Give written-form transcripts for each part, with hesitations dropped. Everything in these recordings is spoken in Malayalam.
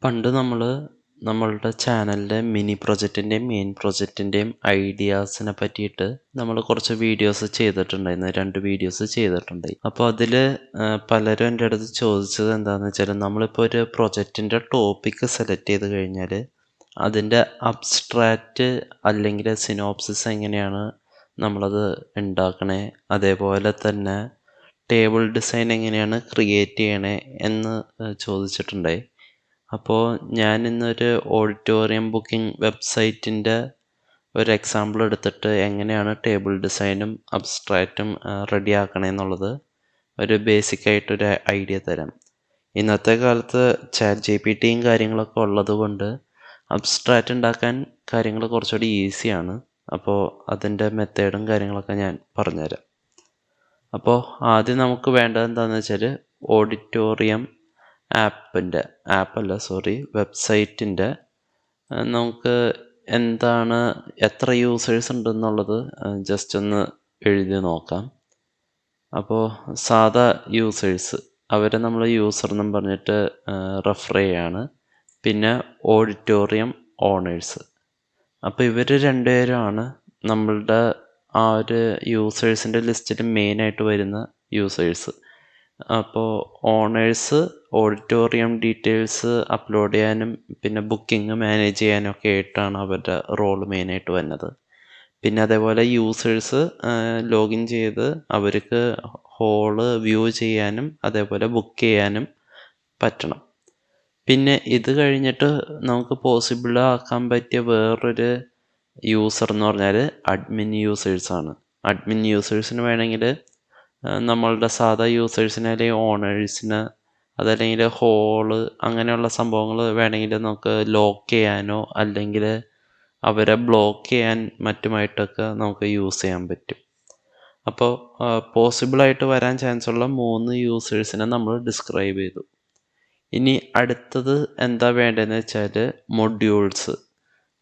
പണ്ട് നമ്മളുടെ ചാനലിലെ മിനി പ്രൊജക്റ്റിൻ്റെയും മെയിൻ പ്രൊജക്റ്റിൻ്റെയും ഐഡിയാസിനെ പറ്റിയിട്ട് നമ്മൾ കുറച്ച് വീഡിയോസ് ചെയ്തിട്ടുണ്ടായിരുന്നു. 2 വീഡിയോസ് ചെയ്തിട്ടുണ്ടായി. അപ്പോൾ അതിൽ പലരും എൻ്റെ അടുത്ത് ചോദിച്ചത് എന്താണെന്ന് വെച്ചാൽ, നമ്മളിപ്പോൾ ഒരു പ്രൊജക്റ്റിൻ്റെ ടോപ്പിക്ക് സെലക്ട് ചെയ്ത് കഴിഞ്ഞാൽ അതിൻ്റെ അബ്സ്ട്രാക്റ്റ് അല്ലെങ്കിൽ സിനോപ്സിസ് എങ്ങനെയാണ് നമ്മളത് ഉണ്ടാക്കണേ, അതേപോലെ തന്നെ ടേബിൾ ഡിസൈൻ എങ്ങനെയാണ് ക്രിയേറ്റ് ചെയ്യണേ എന്ന് ചോദിച്ചിട്ടുണ്ടായി. അപ്പോൾ ഞാൻ ഇന്നൊരു ഓഡിറ്റോറിയം ബുക്കിംഗ് വെബ്സൈറ്റിൻ്റെ ഒരു എക്സാമ്പിൾ എടുത്തിട്ട് എങ്ങനെയാണ് ടേബിൾ ഡിസൈനും അബ്സ്ട്രാക്റ്റും റെഡിയാക്കണേ എന്നുള്ളത് ഒരു ബേസിക്കായിട്ടൊരു ഐഡിയ തരാം. ഇന്നത്തെ കാലത്ത് ChatGPTയും കാര്യങ്ങളൊക്കെ ഉള്ളത് കൊണ്ട് അബ്സ്ട്രാക്റ്റ് ഉണ്ടാക്കാൻ കാര്യങ്ങൾ കുറച്ചുകൂടി ഈസിയാണ്. അപ്പോൾ അതിൻ്റെ മെത്തേഡും കാര്യങ്ങളൊക്കെ ഞാൻ പറഞ്ഞുതരാം. അപ്പോൾ ആദ്യം നമുക്ക് വേണ്ടത് എന്താണെന്ന് വെച്ചാൽ, ഓഡിറ്റോറിയം വെബ്സൈറ്റിൻ്റെ നമുക്ക് എന്താണ്, എത്ര യൂസേഴ്സ് ഉണ്ടെന്നുള്ളത് ജസ്റ്റ് ഒന്ന് എഴുതി നോക്കാം. അപ്പോൾ സാധാ യൂസേഴ്സ് അവരെ നമ്മൾ യൂസർ എന്നും പറഞ്ഞിട്ട് റെഫർ ചെയ്യാണ്. പിന്നെ ഓഡിറ്റോറിയം ഓണേഴ്സ്, അപ്പോൾ ഇവർ രണ്ടുപേരുമാണ് നമ്മളുടെ ആ ഒരു യൂസേഴ്സിൻ്റെ ലിസ്റ്റിൽ മെയിനായിട്ട് വരുന്ന യൂസേഴ്സ്. അപ്പോൾ ഓണേഴ്സ് ഓഡിറ്റോറിയം ഡീറ്റെയിൽസ് അപ്ലോഡ് ചെയ്യാനും പിന്നെ ബുക്കിംഗ് മാനേജ് ചെയ്യാനും ഒക്കെ ആയിട്ടാണ് അവരുടെ റോള് മെയിനായിട്ട് വരുന്നത്. പിന്നെ അതേപോലെ യൂസേഴ്സ് ലോഗിൻ ചെയ്ത് അവർക്ക് ഹോള് വ്യൂ ചെയ്യാനും അതേപോലെ ബുക്ക് ചെയ്യാനും പറ്റണം. പിന്നെ ഇത് കഴിഞ്ഞിട്ട് നമുക്ക് പോസിബിൾ ആക്കാൻ പറ്റിയ വേറൊരു യൂസർ എന്ന് പറഞ്ഞാൽ അഡ്മിൻ യൂസേഴ്സാണ്. അഡ്മിൻ യൂസേഴ്സിന് വേണമെങ്കിൽ നമ്മളുടെ സാധാ യൂസേഴ്സിനെ അല്ലെങ്കിൽ ഓണേഴ്സിന് അതല്ലെങ്കിൽ ഹോള് അങ്ങനെയുള്ള സംഭവങ്ങൾ വേണമെങ്കിൽ നമുക്ക് ലോക്ക് ചെയ്യാനോ അല്ലെങ്കിൽ അവരെ ബ്ലോക്ക് ചെയ്യാൻ മറ്റുമായിട്ടൊക്കെ നമുക്ക് യൂസ് ചെയ്യാൻ പറ്റും. അപ്പോൾ പോസിബിളായിട്ട് വരാൻ ചാൻസ് ഉള്ള 3 യൂസേഴ്സിനെ നമ്മൾ ഡിസ്ക്രൈബ് ചെയ്തു. ഇനി അടുത്തത് എന്താ വേണ്ടതെന്ന് വെച്ചാൽ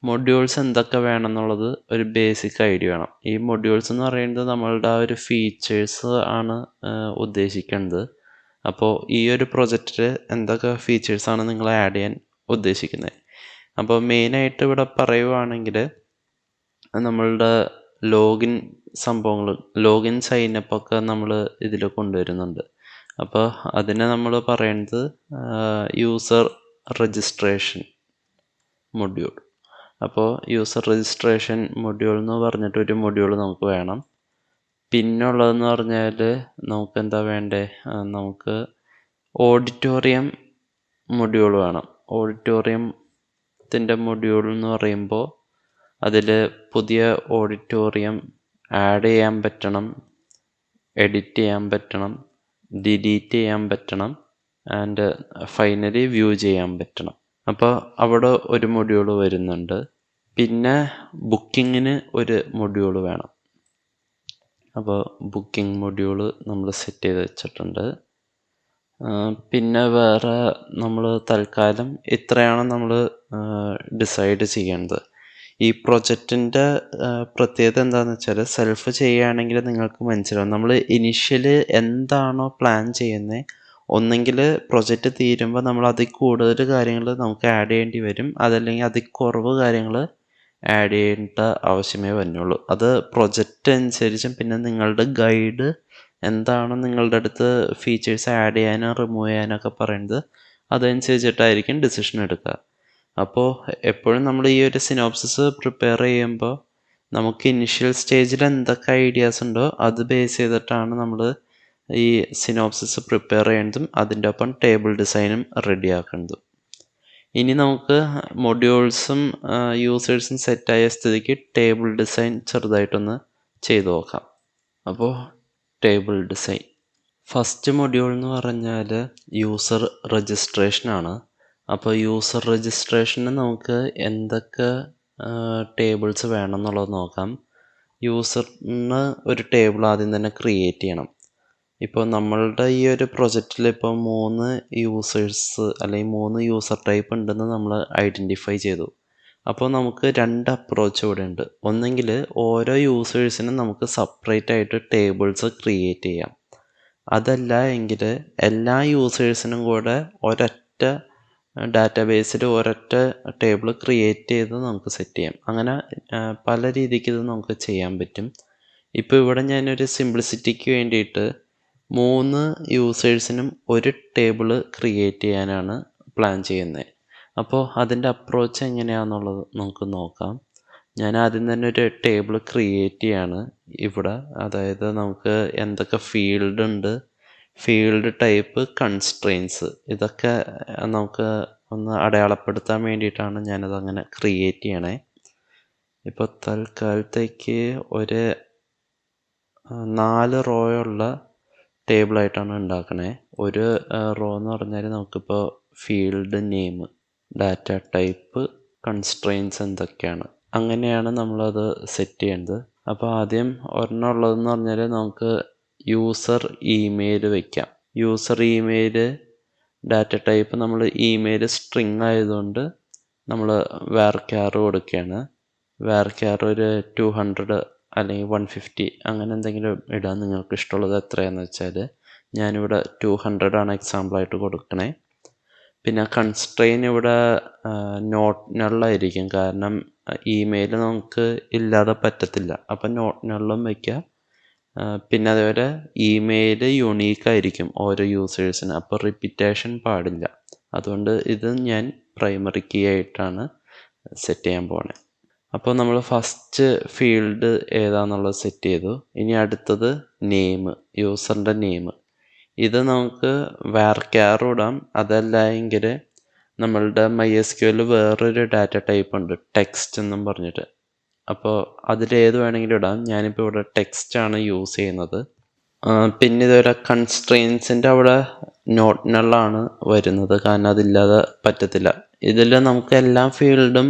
മൊഡ്യൂൾസ് എന്തൊക്കെ വേണം എന്നുള്ളത് ഒരു ബേസിക് ഐഡിയ വേണം. ഈ മൊഡ്യൂൾസ് എന്ന് പറയുന്നത് നമ്മളുടെ ആ ഒരു ഫീച്ചേഴ്സ് ആണ് ഉദ്ദേശിക്കുന്നത്. അപ്പോൾ ഈ ഒരു പ്രൊജക്റ്റിൽ എന്തൊക്കെ ഫീച്ചേഴ്സാണ് നിങ്ങൾ ആഡ് ചെയ്യാൻ ഉദ്ദേശിക്കുന്നത്. അപ്പോൾ മെയിനായിട്ട് ഇവിടെ പറയുവാണെങ്കിൽ നമ്മളുടെ ലോഗിൻ സൈനപ്പൊക്കെ നമ്മൾ ഇതിൽ കൊണ്ടുവരുന്നുണ്ട്. അപ്പോൾ അതിനെ നമ്മൾ പറയുന്നത് യൂസർ രജിസ്ട്രേഷൻ മൊഡ്യൂൾ. അപ്പോൾ യൂസർ രജിസ്ട്രേഷൻ മൊഡ്യൂൾ എന്ന് പറഞ്ഞിട്ടൊരു മൊഡ്യൂൾ നമുക്ക് വേണം. പിന്നുള്ളതെന്ന് പറഞ്ഞാൽ നമുക്ക് എന്താ വേണ്ടേ, നമുക്ക് ഓഡിറ്റോറിയം മൊഡ്യൂൾ വേണം. ഓഡിറ്റോറിയത്തിൻ്റെ മൊഡ്യൂൾ എന്ന് പറയുമ്പോൾ അതിൽ പുതിയ ഓഡിറ്റോറിയം ആഡ് ചെയ്യാൻ പറ്റണം, എഡിറ്റ് ചെയ്യാൻ പറ്റണം, ഡിലീറ്റ് ചെയ്യാൻ പറ്റണം, ആൻഡ് ഫൈനലി വ്യൂ ചെയ്യാൻ പറ്റണം. അപ്പോൾ അവിടെ ഒരു മൊഡ്യൂൾ വരുന്നുണ്ട്. പിന്നെ ബുക്കിങ്ങിന് ഒരു മൊഡ്യൂൾ വേണം. അപ്പോൾ ബുക്കിംഗ് മൊഡ്യൂൾ നമ്മൾ സെറ്റ് ചെയ്ത് വെച്ചിട്ടുണ്ട്. പിന്നെ വേറെ നമ്മൾ തൽക്കാലം ഇത്രയാണ് നമ്മൾ ഡിസൈഡ് ചെയ്യേണ്ടത്. ഈ പ്രൊജക്റ്റിൻ്റെ പ്രത്യേകത എന്താണെന്ന് വെച്ചാൽ, സെൽഫ് ചെയ്യുകയാണെങ്കിൽ നിങ്ങൾക്ക് മനസ്സിലാവും. നമ്മൾ ഇനിഷ്യൽ എന്താണോ പ്ലാൻ ചെയ്യുന്നത്, ഒന്നെങ്കിൽ പ്രൊജക്റ്റ് തീരുമ്പോൾ നമ്മൾ അതിൽ കൂടുതൽ കാര്യങ്ങൾ നമുക്ക് ആഡ് ചെയ്യേണ്ടി വരും, അതല്ലെങ്കിൽ അതിൽ കുറവ് കാര്യങ്ങൾ ആഡ് ചെയ്യേണ്ട ആവശ്യമേ വരുന്നുള്ളൂ. അത് പ്രൊജക്റ്റ് അനുസരിച്ചും പിന്നെ നിങ്ങളുടെ ഗൈഡ് എന്താണോ നിങ്ങളുടെ അടുത്ത് ഫീച്ചേഴ്സ് ആഡ് ചെയ്യാനോ റിമൂവ് ചെയ്യാനൊക്കെ പറയുന്നത് അതനുസരിച്ചിട്ടായിരിക്കും ഡിസിഷൻ എടുക്കുക. അപ്പോൾ എപ്പോഴും നമ്മൾ ഈ ഒരു സിനോപ്സിസ് പ്രിപ്പയർ ചെയ്യുമ്പോൾ നമുക്ക് ഇനിഷ്യൽ സ്റ്റേജിൽ എന്തൊക്കെ ഐഡിയാസ് ഉണ്ടോ അത് ബേസ് ചെയ്തിട്ടാണ് നമ്മൾ ഈ സിനോപ്സിസ് പ്രിപ്പയർ ചെയ്യുന്നതും അതിൻ്റെ ഒപ്പം ടേബിൾ ഡിസൈനും റെഡിയാക്കുന്നതും. ഇനി നമുക്ക് മൊഡ്യൂൾസും യൂസേഴ്സും സെറ്റായ സ്ഥിതിക്ക് ടേബിൾ ഡിസൈൻ ചെറുതായിട്ടൊന്ന് ചെയ്തു നോക്കാം. അപ്പോൾ ടേബിൾ ഡിസൈൻ ഫസ്റ്റ് മൊഡ്യൂൾ എന്ന് പറഞ്ഞാൽ യൂസർ രജിസ്ട്രേഷനാണ്. അപ്പോൾ യൂസർ രജിസ്ട്രേഷന് നമുക്ക് എന്തൊക്കെ ടേബിൾസ് വേണം എന്നുള്ളത് നോക്കാം. യൂസറിന് ഒരു ടേബിൾ ആദ്യം തന്നെ ക്രിയേറ്റ് ചെയ്യണം. ഇപ്പോൾ നമ്മളുടെ ഈ ഒരു പ്രൊജക്റ്റിൽ ഇപ്പോൾ 3 യൂസേഴ്സ് അല്ലെങ്കിൽ 3 യൂസർ ടൈപ്പ് ഉണ്ടെന്ന് നമ്മൾ ഐഡൻറ്റിഫൈ ചെയ്തു. അപ്പോൾ നമുക്ക് 2 അപ്രോച്ച് ഇവിടെ ഉണ്ട്. ഒന്നെങ്കിൽ ഓരോ യൂസേഴ്സിനും നമുക്ക് സെപ്പറേറ്റ് ആയിട്ട് ടേബിൾസ് ക്രിയേറ്റ് ചെയ്യാം. അതല്ല എങ്കിൽ എല്ലാ യൂസേഴ്സിനും കൂടെ ഒരൊറ്റ ഡാറ്റാബേസിൽ ഒരൊറ്റ ടേബിൾ ക്രിയേറ്റ് ചെയ്ത് നമുക്ക് സെറ്റ് ചെയ്യാം. അങ്ങനെ പല രീതിക്ക് ഇത് നമുക്ക് ചെയ്യാൻ പറ്റും. ഇപ്പോൾ ഇവിടെ ഞാനൊരു സിംപ്ലിസിറ്റിക്ക് വേണ്ടിയിട്ട് 3 യൂസേഴ്സിനും ഒരു ടേബിൾ ക്രിയേറ്റ് ചെയ്യാനാണ് പ്ലാൻ ചെയ്യുന്നത്. അപ്പോൾ അതിൻ്റെ അപ്രോച്ച് എങ്ങനെയാണെന്നുള്ളത് നമുക്ക് നോക്കാം. ഞാൻ ആദ്യം തന്നെ ഒരു ടേബിൾ ക്രിയേറ്റ് ചെയ്യാണ് ഇവിടെ. അതായത് നമുക്ക് എന്തൊക്കെ ഫീൽഡ് ഉണ്ട്, ഫീൽഡ് ടൈപ്പ്, കൺസ്ട്രെയിൻസ്, ഇതൊക്കെ നമുക്ക് ഒന്ന് അടയാളപ്പെടുത്താൻ വേണ്ടിയിട്ടാണ് ഞാനത് അങ്ങനെ ക്രിയേറ്റ് ചെയ്യണേ. ഇപ്പോൾ തൽക്കാലത്തേക്ക് ഒരു 4 റോയുള്ള ടേബിളായിട്ടാണ് ഉണ്ടാക്കണേ. ഒരു റോ എന്ന് പറഞ്ഞാൽ നമുക്കിപ്പോൾ field name, data type, constraints എന്തൊക്കെയാണ്, അങ്ങനെയാണ് നമ്മളത് സെറ്റ് ചെയ്യേണ്ടത്. അപ്പോൾ ആദ്യം ഒരെണ്ണം ഉള്ളതെന്ന് പറഞ്ഞാൽ നമുക്ക് യൂസർ ഇമെയിൽ വയ്ക്കാം. യൂസർ ഇമെയിൽ ഡാറ്റ ടൈപ്പ് നമ്മൾ ഇമെയിൽ സ്ട്രിങ് ആയതുകൊണ്ട് നമ്മൾ varchar കൊടുക്കുകയാണ്. varchar ഒരു 200 അല്ലെങ്കിൽ 150 അങ്ങനെ എന്തെങ്കിലും ഇടാൻ നിങ്ങൾക്ക് ഇഷ്ടമുള്ളത് എത്രയാണെന്ന് വെച്ചാൽ. ഞാനിവിടെ 200 ആണ് എക്സാമ്പിളായിട്ട് കൊടുക്കണേ. പിന്നെ കൺസ്ട്രെയിൻ ഇവിടെ നോട്ട് നള്ളായിരിക്കും, കാരണം ഇമെയിൽ നമുക്ക് ഇല്ലാതെ പറ്റത്തില്ല. അപ്പം നോട്ട് നള്ളും വയ്ക്കുക. പിന്നെ അതേപോലെ ഇമെയിൽ യുണീക്കായിരിക്കും ഓരോ യൂസേഴ്സിന്, അപ്പോൾ റിപ്പീറ്റേഷൻ പാടില്ല. അതുകൊണ്ട് ഇത് ഞാൻ പ്രൈമറി കീ ആയിട്ടാണ് സെറ്റ് ചെയ്യാൻ പോണേ. അപ്പോൾ നമ്മൾ ഫസ്റ്റ് ഫീൽഡ് ഏതാണെന്നുള്ളത് സെറ്റ് ചെയ്തു. ഇനി അടുത്തത് നെയിം, യൂസറിൻ്റെ നെയിം. ഇത് നമുക്ക് varchar ഇടാം. അതല്ല എങ്കിൽ നമ്മളുടെ MySQL വേറൊരു ഡാറ്റ ടൈപ്പ് ഉണ്ട്, ടെക്സ്റ്റ് എന്നും പറഞ്ഞിട്ട്. അപ്പോൾ അതിലേത് വേണമെങ്കിലും ഇടാം. ഞാനിപ്പോൾ ഇവിടെ ടെക്സ്റ്റാണ് യൂസ് ചെയ്യുന്നത്. പിന്നെ ഇതുപോലെ കൺസ്ട്രെയിൻസിൻ്റെ അവിടെ നോട്ട് നള്ളാണ് വരുന്നത്, കാരണം അതില്ലാതെ പറ്റത്തില്ല. ഇതിൽ നമുക്ക് എല്ലാ ഫീൽഡും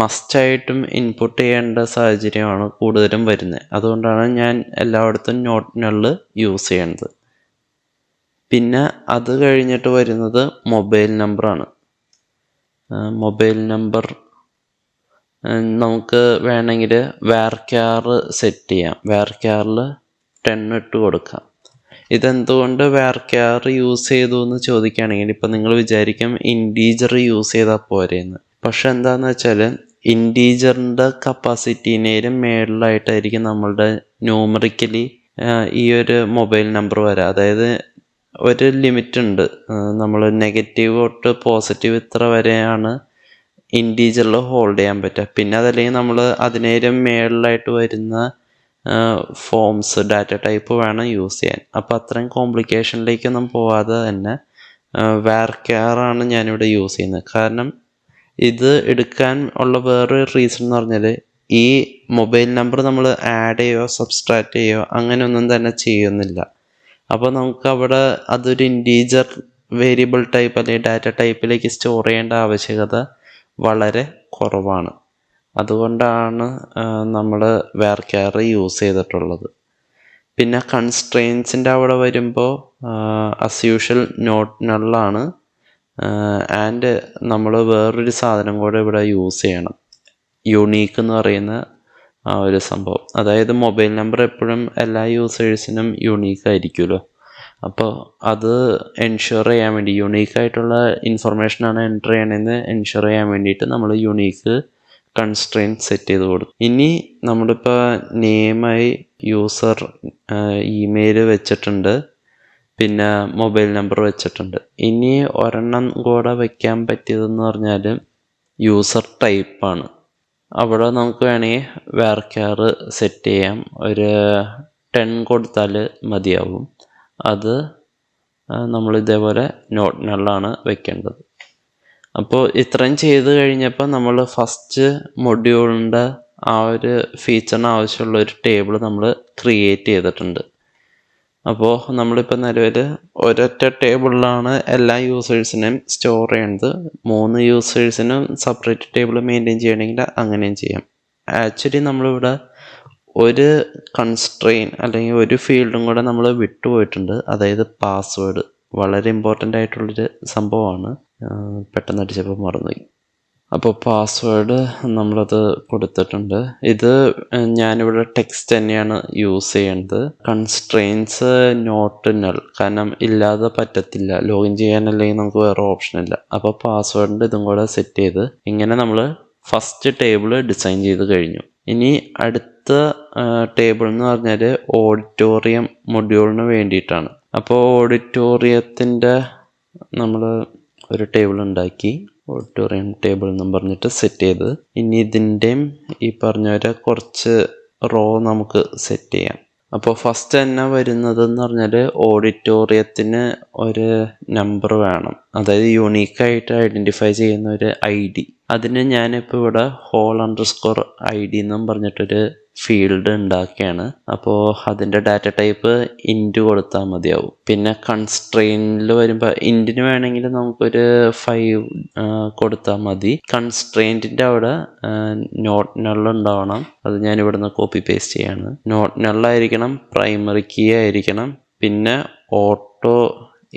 മസ്റ്റായിട്ടും ഇൻപുട്ട് ചെയ്യേണ്ട സാഹചര്യമാണ് കൂടുതലും വരുന്നത്. അതുകൊണ്ടാണ് ഞാൻ എല്ലായിടത്തും നോട്ട് നള്ള് യൂസ് ചെയ്യണത്. പിന്നെ അത് കഴിഞ്ഞിട്ട് വരുന്നത് മൊബൈൽ നമ്പറാണ്. മൊബൈൽ നമ്പർ നമുക്ക് വേണമെങ്കിൽ varchar സെറ്റ് ചെയ്യാം. varcharൽ 10 ഇട്ട് കൊടുക്കാം. ഇതെന്തുകൊണ്ട് varchar യൂസ് ചെയ്തു എന്ന് ചോദിക്കുകയാണെങ്കിൽ ഇപ്പം നിങ്ങൾ വിചാരിക്കും ഇൻറ്റീജർ യൂസ് ചെയ്താൽ പോരെയെന്ന്. പക്ഷെ എന്താണെന്ന് വെച്ചാൽ ഇൻറ്റീജറിൻ്റെ കപ്പാസിറ്റീനേലും മേളിലായിട്ടായിരിക്കും നമ്മളുടെ ന്യൂമറിക്കലി ഈ ഒരു മൊബൈൽ നമ്പർ വരാം. അതായത് ഒരു ലിമിറ്റ് ഉണ്ട്, നമ്മൾ നെഗറ്റീവ് തൊട്ട് പോസിറ്റീവ് ഇത്ര വരെയാണ് ഇൻറ്റീജറിൽ ഹോൾഡ് ചെയ്യാൻ പറ്റുക. പിന്നെ അതല്ലെങ്കിൽ നമ്മൾ അതിനേലും മേളിലായിട്ട് വരുന്ന ഫോംസ്, ഡാറ്റ ടൈപ്പ് വേണം യൂസ് ചെയ്യാൻ. അപ്പോൾ അത്രയും കോംപ്ലിക്കേഷനിലേക്കൊന്നും പോവാതെ തന്നെ varchar ആണ് ഞാനിവിടെ യൂസ് ചെയ്യുന്നത്. കാരണം ഇത് എടുക്കാൻ ഉള്ള വേറൊരു റീസൺ എന്ന് പറഞ്ഞാൽ ഈ മൊബൈൽ നമ്പർ നമ്മൾ ആഡ് ചെയ്യുകയോ സബ്സ്ട്രാക്ട് ചെയ്യുകയോ അങ്ങനെയൊന്നും തന്നെ ചെയ്യുന്നില്ല. അപ്പോൾ നമുക്ക് അവിടെ അതൊരു ഇൻറ്റീജർ വേരിയബിൾ ടൈപ്പ് അല്ലെങ്കിൽ ഡാറ്റ ടൈപ്പിലേക്ക് സ്റ്റോർ ചെയ്യേണ്ട ആവശ്യകത വളരെ കുറവാണ്. അതുകൊണ്ടാണ് നമ്മൾ varchar യൂസ് ചെയ്തിട്ടുള്ളത്. പിന്നെ കൺസ്ട്രെയിൻസിൻ്റെ അവിടെ വരുമ്പോൾ ആസ് യൂഷ്വൽ നോട്ട് നള്ളാണ്. ആൻഡ് നമ്മൾ വേറൊരു സാധനം കൂടെ ഇവിടെ യൂസ് ചെയ്യണം, യുണീക്ക് എന്ന് പറയുന്ന ആ ഒരു സംഭവം. അതായത് മൊബൈൽ നമ്പർ എപ്പോഴും എല്ലാ യൂസേഴ്സിനും യുണീക്ക് ആയിരിക്കുമല്ലോ. അപ്പോൾ അത് എൻഷുർ ചെയ്യാൻ വേണ്ടി, യുണീക്കായിട്ടുള്ള ഇൻഫർമേഷനാണ് എൻ്റർ ചെയ്യണമെന്ന് എൻഷുർ ചെയ്യാൻ വേണ്ടിയിട്ട് നമ്മൾ യുണീക്ക് കൺസ്ട്രെയിൻറ്റ് സെറ്റ് ചെയ്ത് കൊടുക്കും. ഇനി നമ്മളിപ്പോൾ നെയിമായി യൂസർ ഇമെയിൽ വെച്ചിട്ടുണ്ട്, പിന്നെ മൊബൈൽ നമ്പർ വെച്ചിട്ടുണ്ട്. ഇനി ഒരെണ്ണം കൂടെ വയ്ക്കാൻ പറ്റിയതെന്ന് പറഞ്ഞാൽ യൂസർ ടൈപ്പാണ്. അവിടെ നമുക്ക് വേണമെങ്കിൽ varchar സെറ്റ് ചെയ്യാം. ഒരു 10 കൊടുത്താൽ മതിയാവും. അത് നമ്മൾ ഇതേപോലെ നോട്ട് നള്ളാണ് വെക്കേണ്ടത്. അപ്പോൾ ഇത്രയും ചെയ്ത് കഴിഞ്ഞപ്പോൾ നമ്മൾ ഫസ്റ്റ് മൊഡ്യൂളിൻ്റെ ആ ഒരു ഫീച്ചറിന് ആവശ്യമുള്ള ഒരു ടേബിൾ നമ്മൾ ക്രിയേറ്റ് ചെയ്തിട്ടുണ്ട്. അപ്പോൾ നമ്മളിപ്പോൾ നിലവിൽ ഒരൊറ്റ ടേബിളിലാണ് എല്ലാ യൂസേഴ്സിനെയും സ്റ്റോർ ചെയ്യണത്. 3 യൂസേഴ്സിനും സെപ്പറേറ്റ് ടേബിൾ മെയിൻറ്റെയിൻ ചെയ്യണമെങ്കിൽ അങ്ങനെയും ചെയ്യാം. ആക്ച്വലി നമ്മളിവിടെ ഒരു കൺസ്ട്രെയിൻ അല്ലെങ്കിൽ ഒരു ഫീൽഡും കൂടെ നമ്മൾ വിട്ടുപോയിട്ടുണ്ട്, അതായത് പാസ്വേഡ്. വളരെ ഇമ്പോർട്ടൻ്റ് ആയിട്ടുള്ളൊരു സംഭവമാണ്, പെട്ടെന്ന് അടിച്ചപ്പോൾ മറന്നുപോയി. അപ്പോൾ പാസ്വേഡ് നമ്മളത് കൊടുത്തിട്ടുണ്ട്. ഇത് ഞാനിവിടെ ടെക്സ്റ്റ് തന്നെയാണ് യൂസ് ചെയ്യുന്നത്. കൺസ്ട്രെയിൻസ് നോട്ട് നൾ, കാരണം ഇല്ലാതെ പറ്റത്തില്ല, ലോഗിൻ ചെയ്യാനല്ലെങ്കിൽ നമുക്ക് വേറെ ഓപ്ഷൻ ഇല്ല. അപ്പോൾ പാസ്വേഡിൻ്റെ ഇതും കൂടെ സെറ്റ് ചെയ്ത് ഇങ്ങനെ നമ്മൾ ഫസ്റ്റ് ടേബിൾ ഡിസൈൻ ചെയ്ത് കഴിഞ്ഞു. ഇനി അടുത്ത ടേബിൾ എന്ന് പറഞ്ഞാൽ ഓഡിറ്റോറിയം മൊഡ്യൂളിന് വേണ്ടിയിട്ടാണ്. അപ്പോൾ ഓഡിറ്റോറിയത്തിൻ്റെ നമ്മൾ ഒരു ടേബിൾ ഉണ്ടാക്കി, ഓഡിറ്റോറിയം ടേബിൾ എന്നും പറഞ്ഞിട്ട് സെറ്റ് ചെയ്ത്, ഇനി ഇതിൻ്റെയും ഈ പറഞ്ഞ പോലെ കുറച്ച് റോ നമുക്ക് സെറ്റ് ചെയ്യാം. അപ്പോൾ ഫസ്റ്റ് തന്നെ വരുന്നതെന്ന് പറഞ്ഞാൽ ഓഡിറ്റോറിയത്തിന് ഒരു നമ്പർ വേണം, അതായത് യൂണീക്കായിട്ട് ഐഡൻറ്റിഫൈ ചെയ്യുന്ന ഒരു ID. അതിന് ഞാനിപ്പോൾ ഇവിടെ hole_ID എന്നും പറഞ്ഞിട്ടൊരു ഫീൽഡ് ഉണ്ടാക്കിയാണ്. അപ്പോൾ അതിൻ്റെ ഡാറ്റ ടൈപ്പ് ഇൻറ്റ് കൊടുത്താൽ മതിയാവും. പിന്നെ കൺസ്ട്രെയിനിൽ വരുമ്പോൾ ഇൻറ്റിന് വേണമെങ്കിൽ നമുക്കൊരു 5 കൊടുത്താൽ മതി. കൺസ്ട്രെയിൻറ്റിൻ്റെ അവിടെ നോട്ട് നൾ ഉണ്ടാവണം. അത് ഞാൻ ഇവിടുന്ന് കോപ്പി പേസ്റ്റ് ചെയ്യാണ്. നോട്ട് നള്ളായിരിക്കണം, പ്രൈമറി കീ ആയിരിക്കണം, പിന്നെ ഓട്ടോ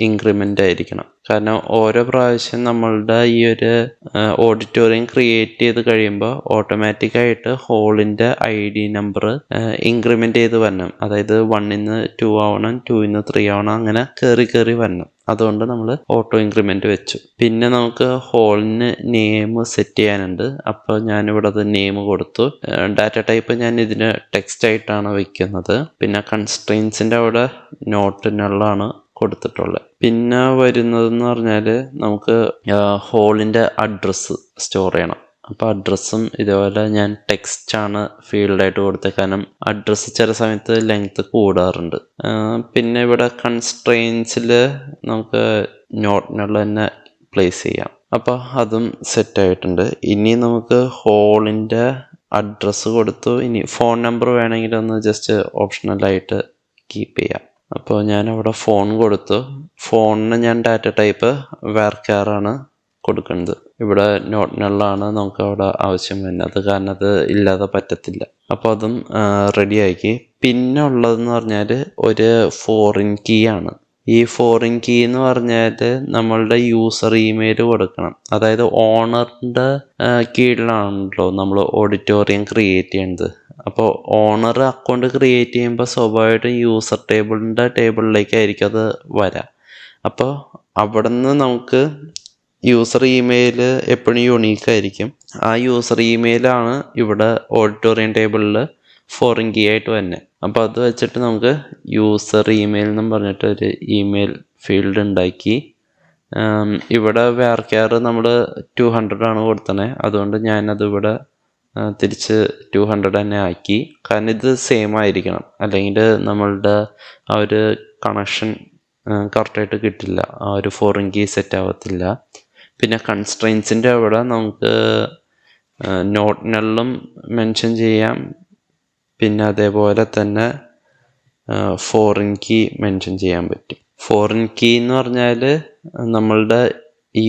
ഇൻക്രിമെൻ്റ് ആയിരിക്കണം. കാരണം ഓരോ പ്രാവശ്യം നമ്മളുടെ ഈ ഒരു ഓഡിറ്റോറിയം ക്രിയേറ്റ് ചെയ്ത് കഴിയുമ്പോൾ ഓട്ടോമാറ്റിക്കായിട്ട് ഹോളിൻ്റെ ID നമ്പർ ഇൻക്രിമെൻ്റ് ചെയ്ത് വരണം. അതായത് 1-ന്ന് 2 ആവണം, 2-ന്ന് 3 ആവണം, അങ്ങനെ കയറി വരണം. അതുകൊണ്ട് നമ്മൾ ഓട്ടോ ഇൻക്രിമെൻ്റ് വെച്ചു. പിന്നെ നമുക്ക് ഹോളിന് നെയിം സെറ്റ് ചെയ്യാനുണ്ട്. അപ്പോൾ ഞാനിവിടെ അത് നെയിം കൊടുത്തു. ഡാറ്റ ടൈപ്പ് ഞാൻ ഇതിന് ടെക്സ്റ്റ് ആയിട്ടാണ് വയ്ക്കുന്നത്. പിന്നെ കൺസ്ട്രെയിൻസിൻ്റെ അവിടെ നോട്ട് നള്ളാണ് കൊടുത്തിട്ടുള്ളത്. പിന്നെ വരുന്നതെന്ന് പറഞ്ഞാൽ നമുക്ക് ഹോളിൻ്റെ അഡ്രസ്സ് സ്റ്റോർ ചെയ്യണം. അപ്പോൾ അഡ്രസ്സും ഇതേപോലെ ഞാൻ ടെക്സ്റ്റാണ് ഫീൽഡായിട്ട് കൊടുത്തത്, കാരണം അഡ്രസ്സ് ചില സമയത്ത് ലെങ്ത് കൂടാറുണ്ട്. പിന്നെ ഇവിടെ കൺസ്ട്രെയിൻസിൽ നമുക്ക് നോട്ട് നൾ തന്നെ പ്ലേസ് ചെയ്യാം. അപ്പോൾ അതും സെറ്റായിട്ടുണ്ട്. ഇനി നമുക്ക് ഹോളിൻ്റെ അഡ്രസ്സ് കൊടുത്തു. ഇനി ഫോൺ നമ്പർ വേണമെങ്കിൽ ഒന്ന് ജസ്റ്റ് ഓപ്ഷണലായിട്ട് കീപ്പ് ചെയ്യാം. അപ്പോൾ ഞാനവിടെ ഫോൺ കൊടുത്തു. ഫോണിന് ഞാൻ ഡാറ്റ ടൈപ്പ് varchar കൊടുക്കുന്നത്. ഇവിടെ നോട്ട് നള്ളാണ് നമുക്ക് അവിടെ ആവശ്യം വരുന്നത്, കാരണം അത് ഇല്ലാതെ പറ്റത്തില്ല. അപ്പോൾ അതും റെഡിയാക്കി. പിന്നെ ഉള്ളതെന്ന് പറഞ്ഞാൽ ഒരു ഫോറിൻ കീ ആണ്. ഈ ഫോറിൻ കീ എന്ന് പറഞ്ഞാൽ നമ്മളുടെ യൂസർ ഇമെയിൽ കൊടുക്കണം. അതായത് ഓണറിൻ്റെ കീഴിലാണല്ലോ നമ്മൾ ഓഡിറ്റോറിയം ക്രിയേറ്റ് ചെയ്യുന്നത്. അപ്പോൾ ഓണർ അക്കൗണ്ട് ക്രിയേറ്റ് ചെയ്യുമ്പോൾ സ്വാഭാവികമായിട്ടും യൂസർ ടേബിളിലേക്കായിരിക്കും അത് വരാം. അപ്പോൾ അവിടെ നിന്ന് നമുക്ക് യൂസർ ഇമെയിൽ എപ്പോഴും യൂണീക്കായിരിക്കും. ആ യൂസർ ഇമെയിലാണ് ഇവിടെ ഓഡിറ്റോറിയം ടേബിളിൽ ഫോറിൻ കീ ആയിട്ട് തന്നെ. അപ്പോൾ അത് വെച്ചിട്ട് നമുക്ക് യൂസർ ഇമെയിൽ എന്നും പറഞ്ഞിട്ട് ഒരു ഇമെയിൽ ഫീൽഡ് ഉണ്ടാക്കി. ഇവിടെ varchar നമ്മൾ 200 കൊടുത്തത്, അതുകൊണ്ട് ഞാനത് ഇവിടെ തിരിച്ച് 200 തന്നെ ആക്കി. കാരണം ഇത് സെയിം ആയിരിക്കണം, അല്ലെങ്കിൽ നമ്മളുടെ ആ ഒരു കണക്ഷൻ കറക്റ്റായിട്ട് കിട്ടില്ല, ആ ഒരു ഫോറിൻ കീ സെറ്റ് ആവത്തില്ല. പിന്നെ കൺസ്ട്രെയിൻസിൻ്റെ അവിടെ നമുക്ക് നോട്ട് നള്ളും മെൻഷൻ ചെയ്യാം, പിന്നെ അതേപോലെ തന്നെ ഫോറിൻ കീ മെൻഷൻ ചെയ്യാൻ പറ്റും. ഫോറിൻ കീ എന്ന് പറഞ്ഞാൽ നമ്മളുടെ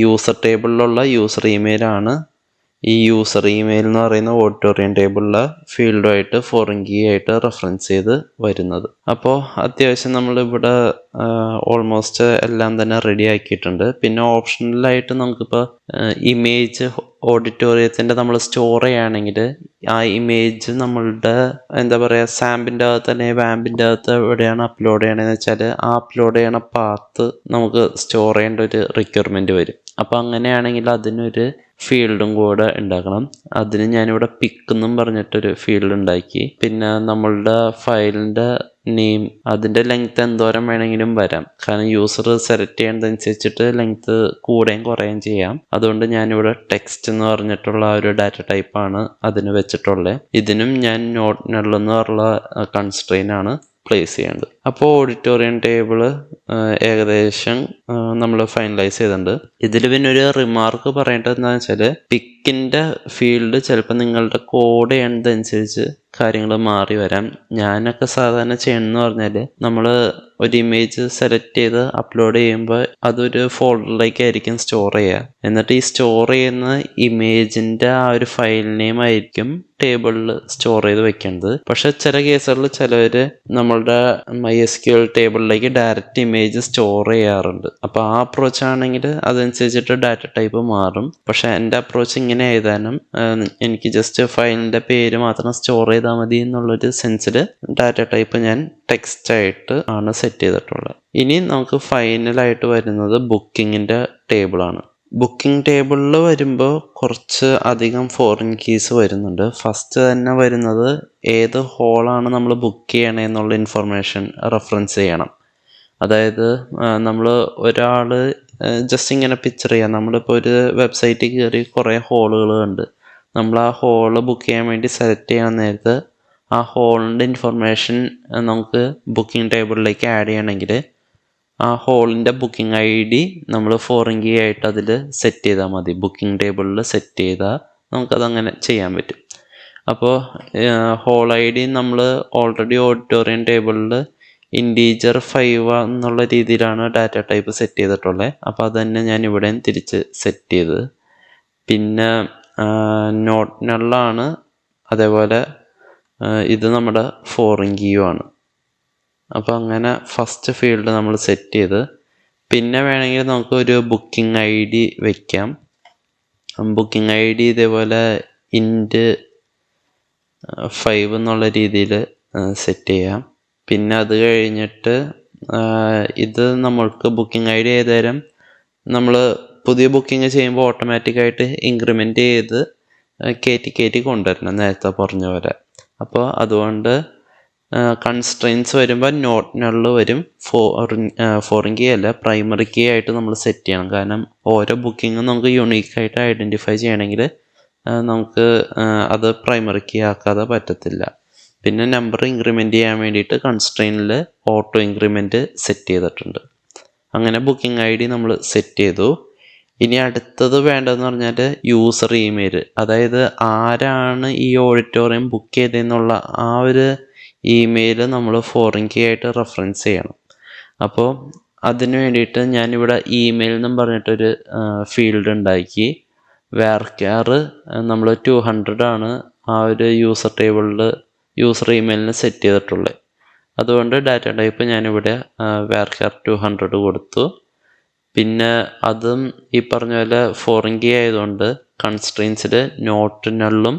യൂസർ ടേബിളിലുള്ള യൂസർ ഇമെയിലാണ്. ഈ യൂസർ ഇമെയിൽ എന്ന് പറയുന്ന ഓഡിറ്റോറിയം ടേബിളിലെ ഫീൽഡുമായിട്ട് ഫോറിൻ കീ ആയിട്ട് റെഫറൻസ് ചെയ്ത് വരുന്നത്. അപ്പോൾ അത്യാവശ്യം നമ്മളിവിടെ ഓൾമോസ്റ്റ് എല്ലാം തന്നെ റെഡി ആക്കിയിട്ടുണ്ട്. പിന്നെ ഓപ്ഷണലായിട്ട് നമുക്കിപ്പോൾ ഇമേജ് ഓഡിറ്റോറിയത്തിൻ്റെ നമ്മൾ സ്റ്റോർ ചെയ്യുകയാണെങ്കിൽ ആ ഇമേജ് നമ്മളുടെ എന്താ പറയുക സാമ്പിൻ്റെ അകത്ത് അല്ലെങ്കിൽ വാമ്പിൻ്റെ അകത്ത് എവിടെയാണ് അപ്ലോഡ് ചെയ്യണമെന്ന് വെച്ചാൽ ആ അപ്ലോഡ് ചെയ്യണ പാത്ത് നമുക്ക് സ്റ്റോർ ചെയ്യേണ്ട ഒരു റിക്വയർമെൻറ്റ് വരും. അപ്പോൾ അങ്ങനെയാണെങ്കിൽ അതിനൊരു ഫീൽഡും കൂടെ ഉണ്ടാക്കണം. അതിന് ഞാനിവിടെ പിക്ക് എന്നും പറഞ്ഞിട്ടൊരു ഫീൽഡ് ഉണ്ടാക്കി. പിന്നെ നമ്മളുടെ ഫയലിൻ്റെ നെയിം, അതിൻ്റെ ലെങ്ത് എന്തോരം വേണമെങ്കിലും വരാം, കാരണം യൂസർ സെലക്ട് ചെയ്യുന്നതനുസരിച്ചിട്ട് ലെങ്ത് കൂടുകയും കുറയുകയും ചെയ്യാം. അതുകൊണ്ട് ഞാനിവിടെ ടെക്സ്റ്റ് എന്ന് പറഞ്ഞിട്ടുള്ള ആ ഒരു ഡാറ്റ ടൈപ്പാണ് അതിന് വെച്ചിട്ടുള്ളത്. ഇതിനും ഞാൻ നോട്ട് നൾ എന്ന് പറഞ്ഞ കൺസ്ട്രെയിനാണ് പ്ലേസ് ചെയ്യേണ്ടത്. അപ്പോൾ ഓഡിറ്റോറിയം ടേബിള് ഏകദേശം നമ്മൾ ഫൈനലൈസ് ചെയ്തിട്ടുണ്ട്. ഇതിൽ പിന്നെ ഒരു റിമാർക്ക് പറയേണ്ടത് എന്താണെന്ന് വെച്ചാൽ പിക്കിൻ്റെ ഫീൽഡ് ചിലപ്പോൾ നിങ്ങളുടെ കോഡ് ചെയ്യേണ്ടതനുസരിച്ച് കാര്യങ്ങൾ മാറി വരാം. ഞാനൊക്കെ സാധാരണ ചെയ്യണമെന്ന് പറഞ്ഞാൽ നമ്മൾ ഒരു ഇമേജ് സെലക്ട് ചെയ്ത് അപ്ലോഡ് ചെയ്യുമ്പോൾ അതൊരു ഫോൾഡറിലേക്കായിരിക്കും സ്റ്റോർ ചെയ്യുക. എന്നിട്ട് ഈ സ്റ്റോർ ചെയ്യുന്ന ഇമേജിൻ്റെ ആ ഒരു ഫയൽ നെയിം ആയിരിക്കും ടേബിളിൽ സ്റ്റോർ ചെയ്ത് വെക്കേണ്ടത്. പക്ഷെ ചില കേസുകളിൽ ചിലവർ നമ്മളുടെ മൈ MySQL ടേബിളിലേക്ക് ഡയറക്റ്റ് ഇമേജ് സ്റ്റോർ ചെയ്യാറുണ്ട്. അപ്പോൾ ആ അപ്രോച്ച് ആണെങ്കിൽ അതനുസരിച്ചിട്ട് ഡാറ്റ ടൈപ്പ് മാറും. പക്ഷേ എൻ്റെ അപ്രോച്ച് ഇങ്ങനെ എഴുതാനും എനിക്ക് ജസ്റ്റ് ഫയലിൻ്റെ പേര് മാത്രം സ്റ്റോർ ചെയ്താൽ മതി എന്നുള്ളൊരു സെൻസിൽ ഡാറ്റ ടൈപ്പ് ഞാൻ ടെക്സ്റ്റ് ആയിട്ട് ആണ് സെറ്റ് ചെയ്തിട്ടുള്ളത്. ഇനി നമുക്ക് ഫൈനലായിട്ട് വരുന്നത് ബുക്കിങ്ങിൻ്റെ ടേബിളാണ്. ബുക്കിംഗ് ടേബിളിൽ വരുമ്പോൾ കുറച്ച് അധികം ഫോറിൻ കീസ് വരുന്നുണ്ട്. ഫസ്റ്റ് തന്നെ വരുന്നത് ഏത് ഹോളാണ് നമ്മൾ ബുക്ക് ചെയ്യണേ എന്നുള്ള ഇൻഫർമേഷൻ റെഫറൻസ് ചെയ്യണം. അതായത് നമ്മൾ ഒരാൾ ജസ്റ്റ് ഇങ്ങനെ പിക്ചർ ചെയ്യാം. നമ്മളിപ്പോൾ ഒരു വെബ്സൈറ്റിൽ കയറി കുറേ ഹോളുകൾ ഉണ്ട്. നമ്മൾ ആ ഹോള് ബുക്ക് ചെയ്യാൻ വേണ്ടി സെലക്ട് ചെയ്യാൻ നേരത്ത് ആ ഹോളിൻ്റെ ഇൻഫർമേഷൻ നമുക്ക് ബുക്കിംഗ് ടേബിളിലേക്ക് ആഡ് ചെയ്യണമെങ്കിൽ ആ ഹോളിൻ്റെ ബുക്കിംഗ് ID നമ്മൾ ഫോറിൻ കീ ആയിട്ട് അതിൽ സെറ്റ് ചെയ്താൽ മതി. ബുക്കിംഗ് ടേബിളിൽ സെറ്റ് ചെയ്താൽ നമുക്കതങ്ങനെ ചെയ്യാൻ പറ്റും. അപ്പോൾ ഹോൾ ID നമ്മൾ ഓൾറെഡി ഓഡിറ്റോറിയം ടേബിളിൽ ഇൻറ്റീജർ 5 എന്നുള്ള രീതിയിലാണ് ഡാറ്റ ടൈപ്പ് സെറ്റ് ചെയ്തിട്ടുള്ളത്. അപ്പോൾ അത് തന്നെ ഞാൻ ഇവിടെയും തിരിച്ച് സെറ്റ് ചെയ്ത്. പിന്നെ നോട്ട് നള്ളാണ്. അതേപോലെ ഇത് നമ്മുടെ ഫോറിൻ കീയുമാണ്. അപ്പോൾ അങ്ങനെ ഫസ്റ്റ് ഫീൽഡ് നമ്മൾ സെറ്റ് ചെയ്ത് പിന്നെ വേണമെങ്കിൽ നമുക്ക് ഒരു ബുക്കിംഗ് ID വയ്ക്കാം. ബുക്കിംഗ് ID ഇതേപോലെ int 5 എന്നുള്ള രീതിയിൽ സെറ്റ് ചെയ്യാം. പിന്നെ അത് കഴിഞ്ഞിട്ട് ഇത് നമ്മൾക്ക് ബുക്കിംഗ് ID ഏതുതരം നമ്മൾ പുതിയ ബുക്കിംഗ് ചെയ്യുമ്പോൾ ഓട്ടോമാറ്റിക്കായിട്ട് ഇൻക്രിമെൻ്റ് ചെയ്ത് കയറ്റി കൊണ്ടുവരണം, നേരത്തെ പറഞ്ഞ പോലെ. അപ്പോൾ അതുകൊണ്ട് കൺസ്ട്രെയിൻസ് വരുമ്പോൾ നോട്ട് നള്ള് വരും. ഫോറിൻ കീ അല്ല, പ്രൈമറി കീ ആയിട്ട് നമ്മൾ സെറ്റ് ചെയ്യണം. കാരണം ഓരോ ബുക്കിങ്ങും നമുക്ക് യുണീക്കായിട്ട് ഐഡൻറ്റിഫൈ ചെയ്യണമെങ്കിൽ നമുക്ക് അത് പ്രൈമറി കീ ആക്കാതെ പറ്റത്തില്ല. പിന്നെ നമ്പർ ഇൻക്രിമെൻ്റ് ചെയ്യാൻ വേണ്ടിയിട്ട് കൺസ്ട്രെയിനിൽ ഓട്ടോ ഇൻക്രിമെൻറ്റ് സെറ്റ് ചെയ്തിട്ടുണ്ട്. അങ്ങനെ ബുക്കിംഗ് ID നമ്മൾ സെറ്റ് ചെയ്തു. ഇനി അടുത്തത് വേണ്ടതെന്ന് പറഞ്ഞാൽ യൂസർ ഇമെയിൽ. അതായത് ആരാണ് ഈ ഓഡിറ്റോറിയം ബുക്ക് ചെയ്തതെന്നുള്ള ആ ഒരു ഇമെയിൽ നമ്മൾ ഫോറിൻ കീ ആയിട്ട് റെഫറൻസ് ചെയ്യണം. അപ്പോൾ അതിന് വേണ്ടിയിട്ട് ഞാനിവിടെ ഇമെയിൽ എന്നും പറഞ്ഞിട്ടൊരു ഫീൽഡ് ഉണ്ടാക്കി. വേർക്യാർ നമ്മൾ 200 ആണ് ആ ഒരു യൂസർ ടേബിളിൽ യൂസർ ഇമെയിലിന് സെറ്റ് ചെയ്തിട്ടുള്ളത്. അതുകൊണ്ട് ഡാറ്റ ടൈപ്പ് ഞാനിവിടെ വേർക്യാർ 200 കൊടുത്തു. പിന്നെ അതും ഈ പറഞ്ഞ പോലെ ഫോറിൻ കീ ആയതുകൊണ്ട് കൺസ്ട്രെയിൻസിൽ നോട്ട് നള്ളും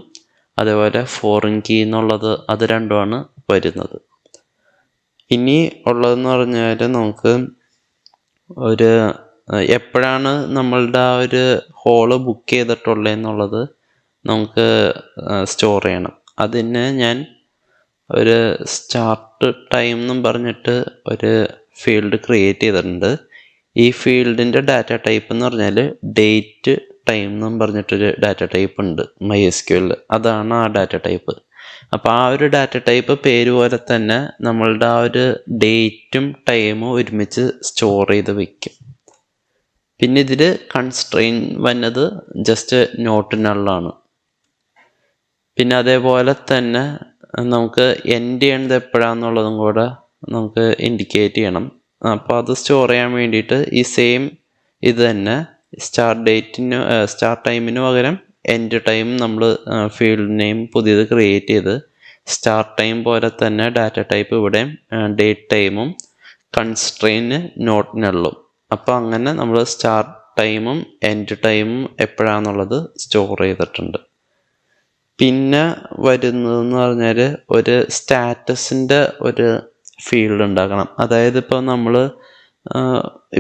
അതേപോലെ ഫോറിൻ കീ എന്നുള്ളത് അത് രണ്ടുമാണ് വരുന്നത്. ഇനി ഉള്ളതെന്ന് പറഞ്ഞാൽ നമുക്ക് ഒരു എപ്പോഴാണ് നമ്മളുടെ ആ ഒരു ഹോള് ബുക്ക് ചെയ്തിട്ടുള്ളത് എന്നുള്ളത് നമുക്ക് സ്റ്റോർ ചെയ്യണം. അതിന് ഞാൻ ഒരു സ്റ്റാർട്ട് ടൈം എന്നും പറഞ്ഞിട്ട് ഒരു ഫീൽഡ് ക്രിയേറ്റ് ചെയ്തിട്ടുണ്ട്. ഈ ഫീൽഡിൻ്റെ ഡാറ്റ ടൈപ്പ് എന്ന് പറഞ്ഞാൽ ഡേറ്റ് ടൈം എന്നും പറഞ്ഞിട്ടൊരു ഡാറ്റ ടൈപ്പ് ഉണ്ട് MySQL. അതാണ് ആ ഡാറ്റ ടൈപ്പ്. അപ്പോൾ ആ ഒരു ഡാറ്റ ടൈപ്പ് പേര് പോലെ തന്നെ നമ്മളുടെ ആ ഒരു ഡേറ്റും ടൈമും ഒരുമിച്ച് സ്റ്റോർ ചെയ്ത് വയ്ക്കും. പിന്നെ ഇതിൽ കൺസ്ട്രെയിൻ വന്നത് ജസ്റ്റ് നോട്ട് നള്ളാണ്. പിന്നെ അതേപോലെ തന്നെ നമുക്ക് എൻഡ് ചെയ്യേണ്ടത് എപ്പോഴാണെന്നുള്ളതും കൂടെ നമുക്ക് ഇൻഡിക്കേറ്റ് ചെയ്യണം. അപ്പോൾ അത് സ്റ്റോർ ചെയ്യാൻ വേണ്ടിയിട്ട് ഈ സെയിം ഇത് തന്നെ സ്റ്റാർട്ട് ടൈമിന് പകരം എൻഡ് ടൈം നമ്മൾ ഫീൽഡ് നെയിം പുതിയത് ക്രിയേറ്റ് ചെയ്ത് സ്റ്റാർട്ട് ടൈം പോലെ തന്നെ ഡാറ്റ ടൈപ്പ് ഇവിടെ ഡേറ്റ് ടൈമും കൺസ്ട്രെയിന് നോട്ട് നള്ളും. അപ്പോൾ അങ്ങനെ നമ്മൾ സ്റ്റാർട്ട് ടൈമും എൻഡ് ടൈമും എപ്പോഴാണെന്നുള്ളത് സ്റ്റോർ ചെയ്തിട്ടുണ്ട്. പിന്നെ വരുന്നതെന്ന് പറഞ്ഞാൽ ഒരു സ്റ്റാറ്റസിൻ്റെ ഒരു ഫീൽഡ് ഉണ്ടാക്കണം. അതായത് ഇപ്പോൾ നമ്മൾ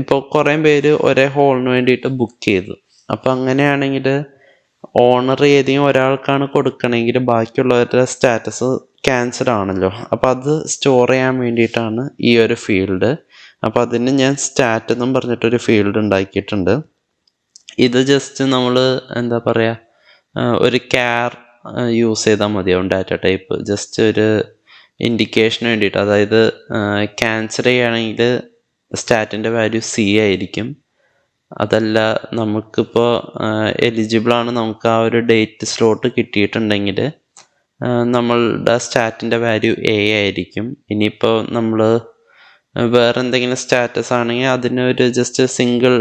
ഇപ്പോൾ കുറേ പേര് ഒരേ ഹോളിന് വേണ്ടിയിട്ട് ബുക്ക് ചെയ്തു. അപ്പോൾ അങ്ങനെയാണെങ്കിൽ ഓണർ ഏതെങ്കിലും ഒരാൾക്കാണ് കൊടുക്കണമെങ്കിൽ ബാക്കിയുള്ളവരുടെ സ്റ്റാറ്റസ് ക്യാൻസൽ ആണല്ലോ. അപ്പോൾ അത് സ്റ്റോർ ചെയ്യാൻ വേണ്ടിയിട്ടാണ് ഈ ഒരു ഫീൽഡ്. അപ്പോൾ അതിന് ഞാൻ സ്റ്റാറ്റ് എന്നും പറഞ്ഞിട്ടൊരു ഫീൽഡ് ഉണ്ടാക്കിയിട്ടുണ്ട്. ഇത് ജസ്റ്റ് നമ്മൾ എന്താ പറയുക ഒരു ക്യാർ യൂസ് ചെയ്താൽ മതിയാവും ഡാറ്റ ടൈപ്പ്. ജസ്റ്റ് ഒരു ഇൻഡിക്കേഷന് വേണ്ടിയിട്ട്. അതായത് ക്യാൻസൽ ചെയ്യുകയാണെങ്കിൽ സ്റ്റാറ്റിൻ്റെ വാല്യൂ C ആയിരിക്കും. അതല്ല നമുക്കിപ്പോൾ എലിജിബിളാണ്, നമുക്ക് ആ ഒരു ഡേറ്റ് സ്ലോട്ട് കിട്ടിയിട്ടുണ്ടെങ്കിൽ നമ്മളുടെ സ്റ്റാറ്റിൻ്റെ വാല്യൂ A ആയിരിക്കും. ഇനിയിപ്പോൾ നമ്മൾ വേറെ എന്തെങ്കിലും സ്റ്റാറ്റസ് ആണെങ്കിൽ അതിനൊരു ജസ്റ്റ് സിംഗിൾ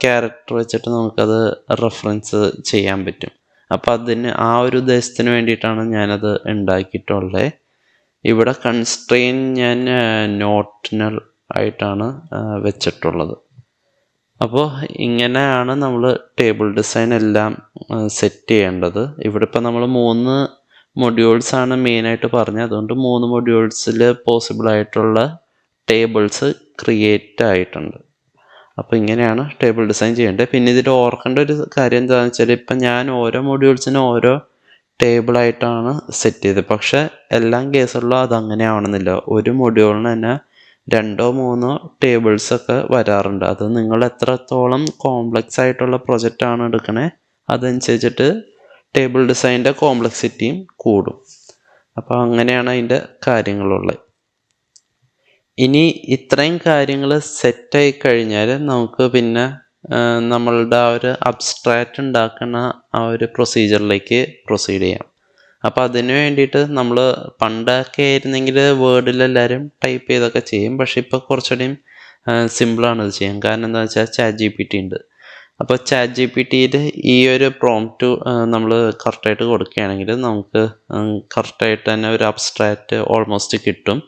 ക്യാരക്ടർ വെച്ചിട്ട് നമുക്കത് റെഫറൻസ് ചെയ്യാൻ പറ്റും. അപ്പോൾ അതിന് ആ ഒരു ഉദ്ദേശത്തിന് വേണ്ടിയിട്ടാണ് ഞാനത് ഉണ്ടാക്കിയിട്ടുള്ളത്. ഇവിടെ കൺസ്ട്രെയിൻ ഞാൻ നോട്ടിനൽ ആയിട്ടാണ് വെച്ചിട്ടുള്ളത്. അപ്പോൾ ഇങ്ങനെയാണ് നമ്മൾ ടേബിൾ ഡിസൈൻ എല്ലാം സെറ്റ് ചെയ്യേണ്ടത്. ഇവിടെ ഇപ്പോൾ നമ്മൾ 3 മൊഡ്യൂൾസാണ് മെയിനായിട്ട് പറഞ്ഞത്. അതുകൊണ്ട് 3 മൊഡ്യൂൾസിൽ പോസിബിൾ ആയിട്ടുള്ള ടേബിൾസ് ക്രിയേറ്റ് ആയിട്ടുണ്ട്. അപ്പോൾ ഇങ്ങനെയാണ് ടേബിൾ ഡിസൈൻ ചെയ്യേണ്ടത്. പിന്നെ ഇതിൽ ഓർക്കേണ്ട ഒരു കാര്യം എന്താണെന്ന് വെച്ചാൽ, ഇപ്പം ഞാൻ ഓരോ മൊഡ്യൂൾസിനും ഓരോ ടേബിളായിട്ടാണ് സെറ്റ് ചെയ്തത്. പക്ഷേ എല്ലാ കേസുകളിലും അതങ്ങനെ ആവണമെന്നില്ല. ഒരു മൊഡ്യൂളിന് തന്നെ 2-3 ടേബിൾസൊക്കെ വരാറുണ്ട്. അത് നിങ്ങൾ എത്രത്തോളം കോംപ്ലക്സ് ആയിട്ടുള്ള പ്രൊജക്റ്റാണ് എടുക്കണേ അതനുസരിച്ചിട്ട് ടേബിൾ ഡിസൈൻ്റെ കോംപ്ലക്സിറ്റിയും കൂടും. അപ്പോൾ അങ്ങനെയാണ് അതിൻ്റെ കാര്യങ്ങളുള്ളത്. ഇനി ഇത്രയും കാര്യങ്ങൾ സെറ്റായി കഴിഞ്ഞാൽ നമുക്ക് പിന്നെ നമ്മളുടെ ആ ഒരു അബ്സ്ട്രാക്റ്റ് ഉണ്ടാക്കുന്ന ആ ഒരു പ്രൊസീജിയറിലേക്ക് പ്രൊസീഡ് ചെയ്യാം. അപ്പോൾ അതിന് വേണ്ടിയിട്ട് നമ്മൾ പണ്ടൊക്കെ ആയിരുന്നെങ്കിൽ വേർഡിലെല്ലാവരും ടൈപ്പ് ചെയ്തൊക്കെ ചെയ്യും. പക്ഷെ ഇപ്പോൾ കുറച്ചുകൂടിയും സിമ്പിളാണ് ഇത് ചെയ്യാൻ. കാരണം എന്താണെന്ന് വെച്ചാൽ ChatGPT ഉണ്ട്. അപ്പോൾ ChatGPTയിൽ ഈ ഒരു പ്രോംപ്റ്റ് നമ്മൾ കറക്റ്റായിട്ട് കൊടുക്കുകയാണെങ്കിൽ നമുക്ക് കറക്റ്റായിട്ട് തന്നെ ഒരു അബ്സ്ട്രാക്റ്റ് ഓൾമോസ്റ്റ് കിട്ടും.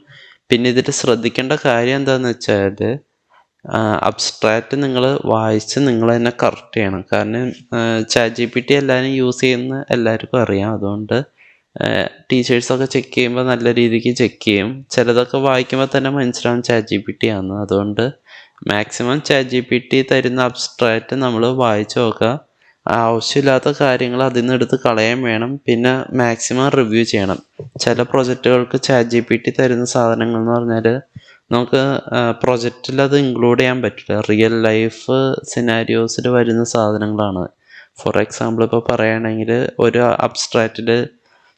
പിന്നെ ഇതിൽ ശ്രദ്ധിക്കേണ്ട കാര്യം എന്താണെന്ന് വെച്ചാൽ, അബ്സ്ട്രാക്റ്റ് നിങ്ങൾ വായിച്ച് നിങ്ങൾ തന്നെ കറക്റ്റ് ചെയ്യണം. കാരണം ChatGPT എല്ലാവരും യൂസ് ചെയ്യുന്ന എല്ലാവർക്കും അറിയാം. അതുകൊണ്ട് ടീച്ചേഴ്സൊക്കെ ചെക്ക് ചെയ്യുമ്പോൾ നല്ല രീതിക്ക് ചെക്ക് ചെയ്യും. ചിലതൊക്കെ വായിക്കുമ്പോൾ തന്നെ മനസ്സിലാവും ChatGPT ആണ്. അതുകൊണ്ട് മാക്സിമം ChatGPT തരുന്ന അബ്സ്ട്രാക്റ്റ് നമ്മൾ വായിച്ച് നോക്കുക. ആവശ്യമില്ലാത്ത കാര്യങ്ങൾ അതിൽ നിന്ന് എടുത്ത് കളയാൻ വേണം. പിന്നെ മാക്സിമം റിവ്യൂ ചെയ്യണം. ചില പ്രൊജക്റ്റുകൾക്ക് ChatGPT തരുന്ന സാധനങ്ങൾ എന്ന് പറഞ്ഞാൽ നമുക്ക് പ്രൊജക്റ്റിൽ അത് ഇൻക്ലൂഡ് ചെയ്യാൻ പറ്റില്ല. റിയൽ ലൈഫ് സിനാരിയോസിൽ വരുന്ന സാധനങ്ങളാണ്. ഫോർ എക്സാമ്പിൾ ഇപ്പോൾ പറയുകയാണെങ്കിൽ ഒരു അബ്സ്ട്രാക്റ്റിൽ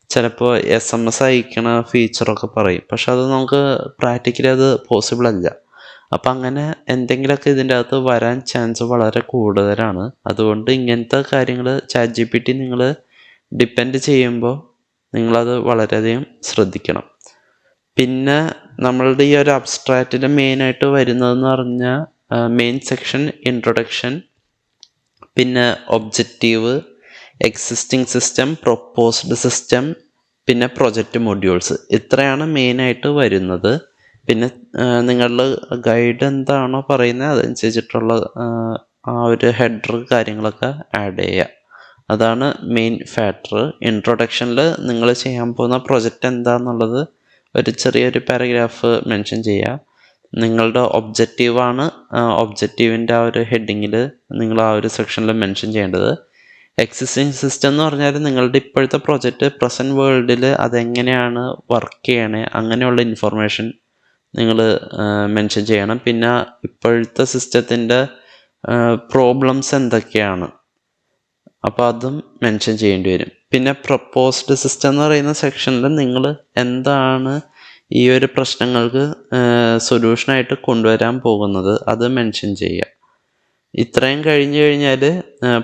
ചിലപ്പോൾ SMS അയക്കണ ഫീച്ചറൊക്കെ പറയും. പക്ഷെ അത് നമുക്ക് പ്രാക്ടിക്കലി അത് പോസിബിൾ അല്ല. അപ്പം അങ്ങനെ എന്തെങ്കിലുമൊക്കെ ഇതിൻ്റെ അകത്ത് വരാൻ ചാൻസ് വളരെ കൂടുതലാണ്. അതുകൊണ്ട് ഇങ്ങനത്തെ കാര്യങ്ങൾ ChatGPT നിങ്ങൾ ഡിപ്പെൻഡ് ചെയ്യുമ്പോൾ നിങ്ങളത് വളരെയധികം ശ്രദ്ധിക്കണം. പിന്നെ നമ്മളുടെ ഈ ഒരു അബ്സ്ട്രാക്റ്റിൽ മെയിനായിട്ട് വരുന്നതെന്ന് പറഞ്ഞാൽ മെയിൻ സെക്ഷൻ, ഇൻട്രൊഡക്ഷൻ, പിന്നെ objective, existing system, proposed system, പിന്നെ പ്രൊജക്റ്റ് മൊഡ്യൂൾസ്. ഇത്രയാണ് മെയിനായിട്ട് വരുന്നത്. പിന്നെ നിങ്ങളുടെ ഗൈഡ് എന്താണോ പറയുന്നത് അതനുസരിച്ചിട്ടുള്ള ആ ഒരു ഹെഡർ കാര്യങ്ങളൊക്കെ ആഡ് ചെയ്യുക. അതാണ് മെയിൻ ഫാക്ടർ. ഇൻട്രൊഡക്ഷനിൽ നിങ്ങൾ ചെയ്യാൻ പോകുന്ന പ്രൊജക്റ്റ് എന്താണെന്നുള്ളത് ഒരു ചെറിയൊരു പാരഗ്രാഫ് മെൻഷൻ ചെയ്യുക. നിങ്ങളുടെ ഒബ്ജക്റ്റീവാണ്, ഒബ്ജക്റ്റീവിൻ്റെ ആ ഒരു ഹെഡിങ്ങിൽ നിങ്ങൾ ആ ഒരു സെക്ഷനിൽ മെൻഷൻ ചെയ്യേണ്ടത്. എക്സിസ്റ്റിംഗ് സിസ്റ്റം എന്ന് പറഞ്ഞാൽ നിങ്ങളുടെ ഇപ്പോഴത്തെ പ്രൊജക്റ്റ് പ്രസൻറ്റ് വേൾഡിൽ അതെങ്ങനെയാണ് വർക്ക് ചെയ്യണേ അങ്ങനെയുള്ള ഇൻഫർമേഷൻ നിങ്ങൾ മെൻഷൻ ചെയ്യണം. പിന്നെ ഇപ്പോഴത്തെ സിസ്റ്റത്തിൻ്റെ പ്രോബ്ലംസ് എന്തൊക്കെയാണ്, അപ്പോൾ അതും മെൻഷൻ ചെയ്യേണ്ടി വരും. പിന്നെ പ്രപ്പോസ്ഡ് സിസ്റ്റം എന്ന് പറയുന്ന സെക്ഷനിൽ നിങ്ങൾ എന്താണ് ഈ ഒരു പ്രശ്നങ്ങൾക്ക് സൊല്യൂഷനായിട്ട് കൊണ്ടുവരാൻ പോകുന്നത് അത് മെൻഷൻ ചെയ്യുക. ഇത്രയും കഴിഞ്ഞ് കഴിഞ്ഞാൽ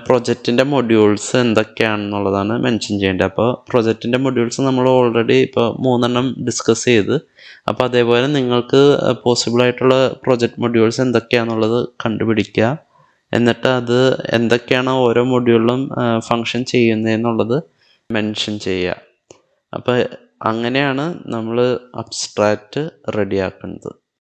പ്രൊജക്റ്റിൻ്റെ മൊഡ്യൂൾസ് എന്തൊക്കെയാണെന്നുള്ളതാണ് മെൻഷൻ ചെയ്യേണ്ടത്. അപ്പോൾ പ്രൊജക്റ്റിൻ്റെ മൊഡ്യൂൾസ് നമ്മൾ ഓൾറെഡി ഇപ്പോൾ 3 ഡിസ്കസ് ചെയ്ത്. അപ്പോൾ അതേപോലെ നിങ്ങൾക്ക് പോസിബിളായിട്ടുള്ള പ്രൊജക്റ്റ് മൊഡ്യൂൾസ് എന്തൊക്കെയാണെന്നുള്ളത് കണ്ടുപിടിക്കുക. എന്നിട്ട് അത് എന്തൊക്കെയാണ് ഓരോ മൊഡ്യൂളിലും ഫങ്ഷൻ ചെയ്യുന്നതെന്നുള്ളത് മെൻഷൻ ചെയ്യുക. അപ്പോൾ അങ്ങനെയാണ് നമ്മൾ അബ്സ്ട്രാക്റ്റ് റെഡിയാക്കുന്നത്.